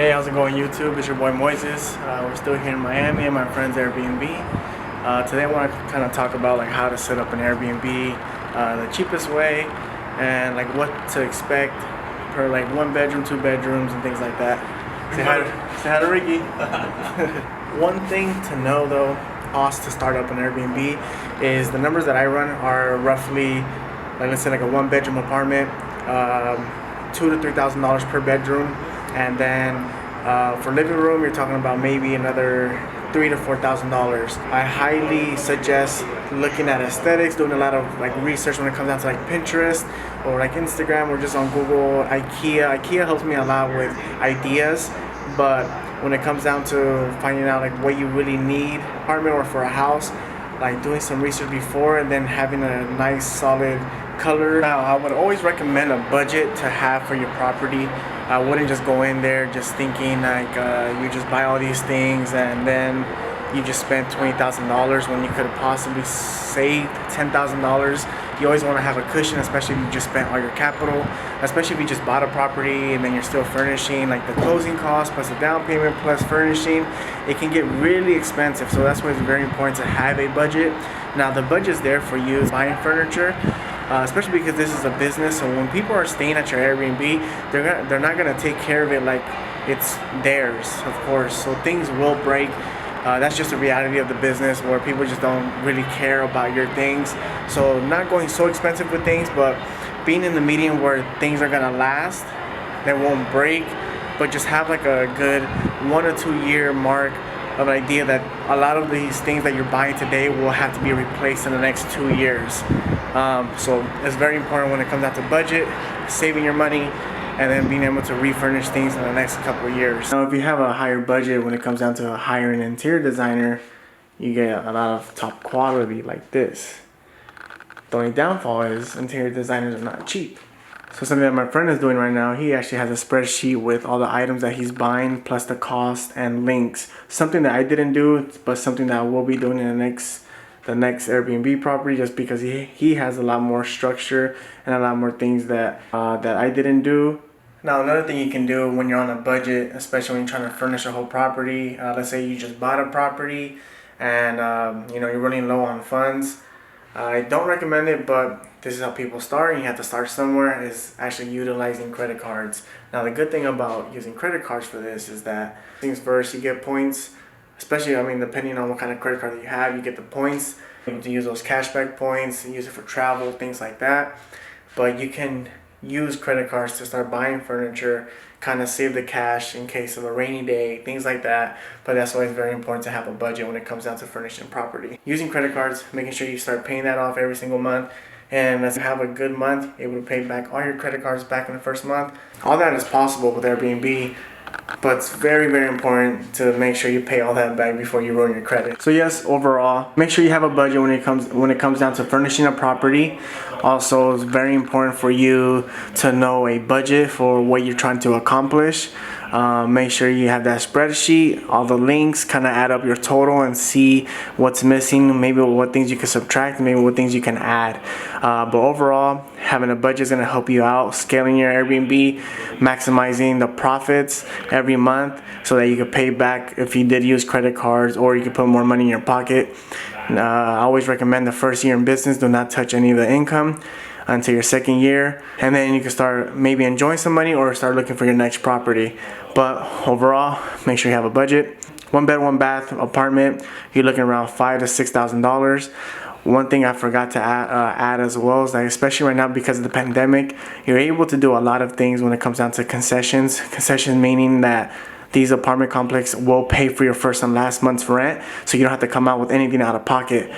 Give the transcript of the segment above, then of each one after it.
Hey, how's it going YouTube? It's your boy Moises. We're still here in Miami at my friend's Airbnb. Today I want to kind of talk about like how to set up an Airbnb, the cheapest way, and like what to expect per like 1 bedroom, 2 bedrooms, and things like that. Say hi to Ricky. One thing to know though, cost to start up an Airbnb is the numbers that I run are roughly, like let's say like a 1 bedroom apartment, $2,000 to $3,000 per bedroom. And then for living room, you're talking about maybe another $3,000 to $4,000. I highly suggest looking at aesthetics, doing a lot of like research when it comes down to like Pinterest or like Instagram or just on Google. IKEA helps me a lot with ideas, but when it comes down to finding out like what you really need, apartment or for a house, like doing some research before and then having a nice solid color. Now, I would always recommend a budget to have for your property. I wouldn't just go in there just thinking like you just buy all these things and then you just spent $20,000 when you could have possibly saved $10,000. You always want to have a cushion, especially if you just spent all your capital, especially if you just bought a property and then you're still furnishing, like the closing costs plus the down payment plus furnishing, it can get really expensive. So that's why it's very important to have a budget. Now the budget's there for you buying furniture, especially because this is a business. So when people are staying at your Airbnb, they're not gonna take care of it like it's theirs, of course. So things will break. That's just the reality of the business where people just don't really care about your things. So not going so expensive with things, but being in the medium where things are gonna last, they won't break, but just have like a good 1 or 2 year mark of an idea that a lot of these things that you're buying today will have to be replaced in the next 2 years. So it's very important when it comes down to budget, saving your money, and then being able to refurnish things in the next couple of years. Now, if you have a higher budget when it comes down to hiring an interior designer, you get a lot of top quality like this. The only downfall is interior designers are not cheap. So something that my friend is doing right now, he actually has a spreadsheet with all the items that he's buying plus the cost and links. Something that I didn't do, but something that I will be doing in the next Airbnb property, just because he has a lot more structure and a lot more things that I didn't do. Now another thing you can do when you're on a budget, especially when you're trying to furnish a whole property, let's say you just bought a property and you're running low on funds. I don't recommend it, but this is how people start, and you have to start somewhere, is actually utilizing credit cards. Now the good thing about using credit cards for this is that things first, you get points, especially depending on what kind of credit card that you have, you get the points. You have to use those cashback points and use it for travel, things like that. But you can use credit cards to start buying furniture, kind of save the cash in case of a rainy day, things like that. But that's why it's very important to have a budget when it comes down to furnishing property. Using credit cards, making sure you start paying that off every single month, and let's have a good month, able to pay back all your credit cards back in the first month. All that is possible with Airbnb, but it's very, very important to make sure you pay all that back before you ruin your credit. So yes, overall, make sure you have a budget when it comes down to furnishing a property. Also, it's very important for you to know a budget for what you're trying to accomplish. Make sure you have that spreadsheet, all the links, kind of add up your total and see what's missing, maybe what things you can subtract, maybe what things you can add. But overall, having a budget is going to help you out, scaling your Airbnb, maximizing the profits every month so that you can pay back if you did use credit cards, or you can put more money in your pocket. I always recommend the first year in business, do not touch any of the income until your second year, and then you can start maybe enjoying some money or start looking for your next property. But overall, make sure you have a budget. 1 bed, 1 bath apartment, you're looking around $5,000 to $6,000. One thing I forgot to add as well is that, especially right now because of the pandemic, you're able to do a lot of things when it comes down to concessions. Concessions meaning that these apartment complexes will pay for your first and last month's rent, so you don't have to come out with anything out of pocket.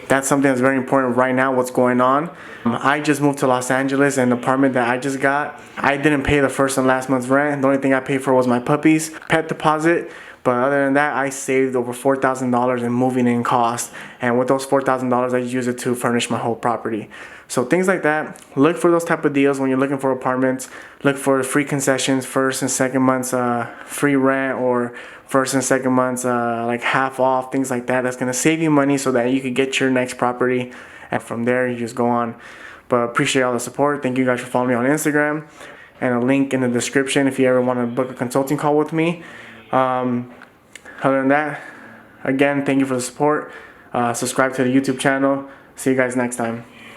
That's something that's very important right now, what's going on. I just moved to Los Angeles, and the apartment that I just got, I didn't pay the first and last month's rent. The only thing I paid for was my puppy's pet deposit. But other than that, I saved over $4,000 in moving in costs. And with those $4,000, I use it to furnish my whole property. So things like that, look for those type of deals when you're looking for apartments. Look for free concessions, first and second months free rent, or first and second months like half off, things like that. That's going to save you money so that you can get your next property. And from there, you just go on. But appreciate all the support. Thank you guys for following me on Instagram. and a link in the description if you ever want to book a consulting call with me. Other than that, again, thank you for the support. Subscribe to the YouTube channel. See you guys next time.